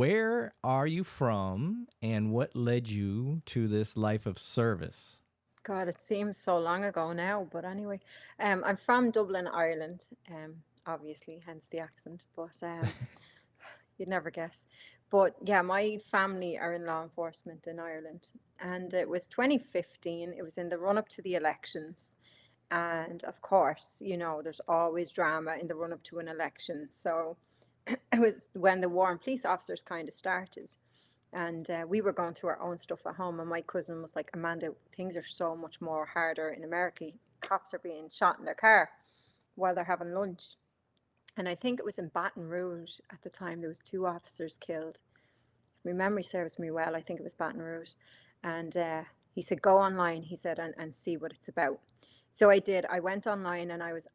where are you from and what led you to this life of service? God, it seems so long ago now, but anyway, I'm from Dublin, Ireland, obviously, hence the accent, but you'd never guess. But yeah, my family are in law enforcement in Ireland, and it was 2015. It was in the run up to the elections. And of course, there's always drama in the run up to an election. So it was when the war on police officers kind of started. And we were going through our own stuff at home. And my cousin was like, Amanda, things are so much more harder in America. Cops are being shot in their car while they're having lunch. And I think it was in Baton Rouge at the time, there was two officers killed. My memory serves me well. I think it was Baton Rouge. And he said, go online, he said, and see what it's about. So I did. I went online and I was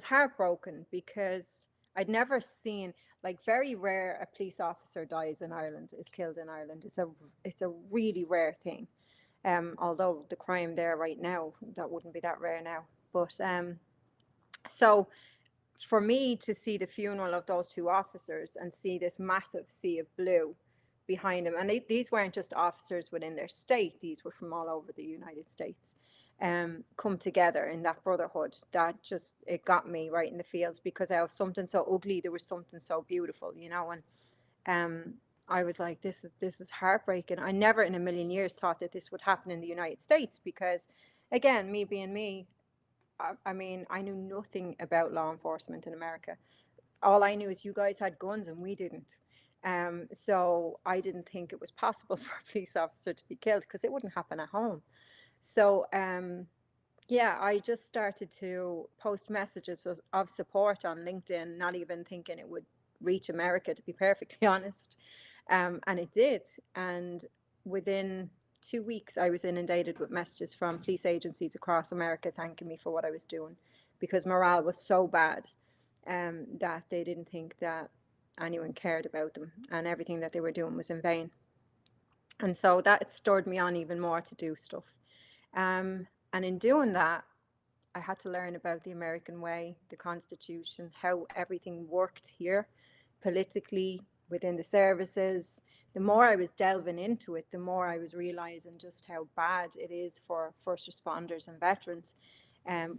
heartbroken because I'd never seen, like, very rare a police officer dies in Ireland, is killed in Ireland. It's a really rare thing. Although the crime there right now, that wouldn't be that rare now. But so for me to see the funeral of those two officers and see this massive sea of blue behind them, and these weren't just officers within their state, these were from all over the United States, come together in that brotherhood, that just, it got me right in the feels, because out of something so ugly, there was something so beautiful, and I was like, this is heartbreaking. I never in a million years thought that this would happen in the United States, because again, me being me, I mean, I knew nothing about law enforcement in America. All I knew is you guys had guns and we didn't. So I didn't think it was possible for a police officer to be killed, because it wouldn't happen at home. So yeah, I just started to post messages of support on LinkedIn, not even thinking it would reach America, to be perfectly honest. And it did. And within 2 weeks, I was inundated with messages from police agencies across America thanking me for what I was doing, because morale was so bad, that they didn't think that anyone cared about them, and everything that they were doing was in vain. And so that stirred me on even more to do stuff. And in doing that, I had to learn about the American way, the Constitution, how everything worked here politically, within the services. The more I was delving into it, the more I was realizing just how bad it is for first responders and veterans,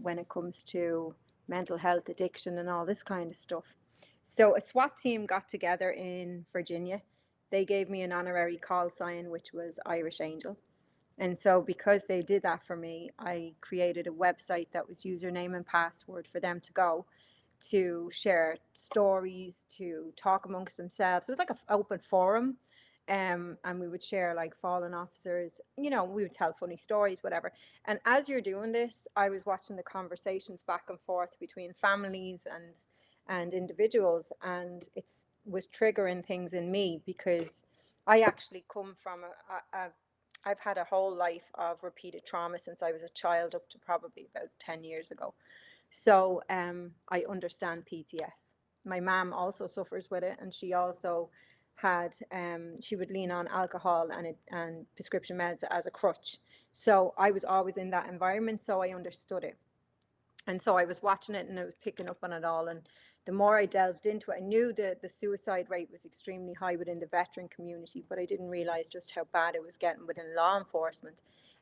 when it comes to mental health, addiction, and all this kind of stuff. So a SWAT team got together in Virginia. They gave me an honorary call sign, which was Irish Angel. And so, because they did that for me, I created a website that was username and password for them to go to share stories, to talk amongst themselves. It was like an open forum. And we would share like fallen officers, we would tell funny stories, whatever. And as you're doing this, I was watching the conversations back and forth between families and individuals, and it's was triggering things in me, because I actually come from I've had a whole life of repeated trauma since I was a child up to probably about 10 years ago. So I understand PTS. My mom also suffers with it, and she also she would lean on alcohol and prescription meds as a crutch. So I was always in that environment, so I understood it. And so I was watching it and I was picking up on it all. And the more I delved into it, I knew the suicide rate was extremely high within the veteran community, but I didn't realize just how bad it was getting within law enforcement.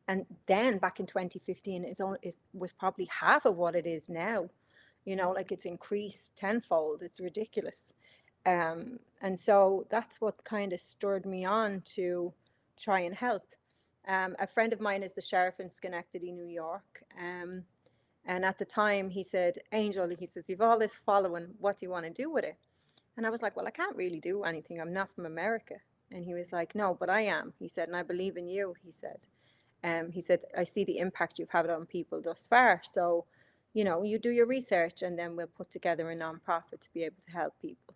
And then back in 2015, it was probably half of what it is now. Like, it's increased tenfold. It's ridiculous. And so that's what kind of stirred me on to try and help. A friend of mine is the sheriff in Schenectady, New York. And at the time, he said, Angel, he says, you've all this following. What do you want to do with it? And I was like, well, I can't really do anything. I'm not from America. And he was like, no, but I am. He said, and I believe in you. He said, I see the impact you've had on people thus far. So, you do your research, and then we'll put together a nonprofit to be able to help people.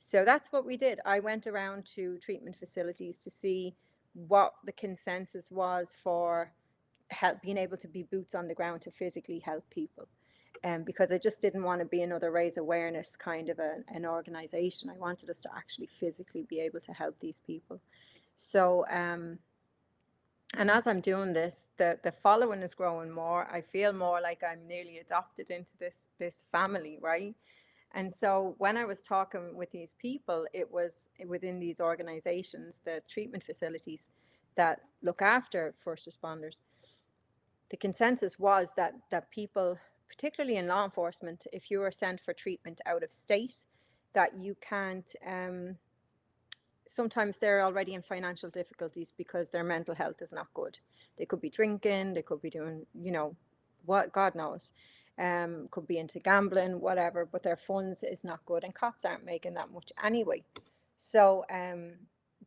So that's what we did. I went around to treatment facilities to see what the consensus was for help, being able to be boots on the ground to physically help people. Because I just didn't want to be another raise awareness kind of an organization. I wanted us to actually physically be able to help these people. So, and as I'm doing this, the following is growing more. I feel more like I'm nearly adopted into this family, right? And so when I was talking with these people, it was within these organizations, the treatment facilities that look after first responders. The consensus was that people, particularly in law enforcement, if you are sent for treatment out of state, that you can't. Sometimes they're already in financial difficulties because their mental health is not good. They could be drinking, they could be doing, what God knows, could be into gambling, whatever, but their funds is not good, and cops aren't making that much anyway. So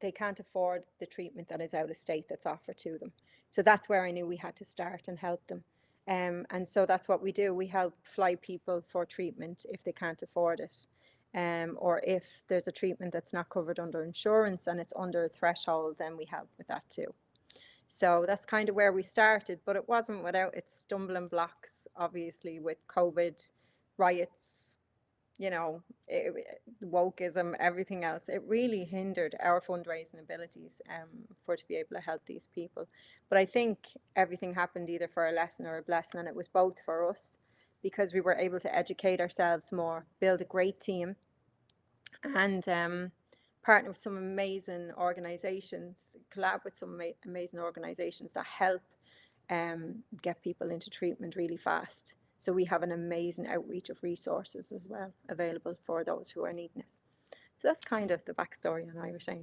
they can't afford the treatment that is out of state that's offered to them. So that's where I knew we had to start and help them. And so that's what we do. We help fly people for treatment if they can't afford it. Or if there's a treatment that's not covered under insurance and it's under a threshold, then we help with that too. So that's kind of where we started, but it wasn't without its stumbling blocks, obviously, with COVID, riots, wokeism, everything else. It really hindered our fundraising abilities for to be able to help these people. But I think everything happened either for a lesson or a blessing, and it was both for us because we were able to educate ourselves more, build a great team, and partner with some amazing organizations, collab with some amazing organizations that help get people into treatment really fast. So we have an amazing outreach of resources as well available for those who are needing it. So that's kind of the backstory on Irish Angel.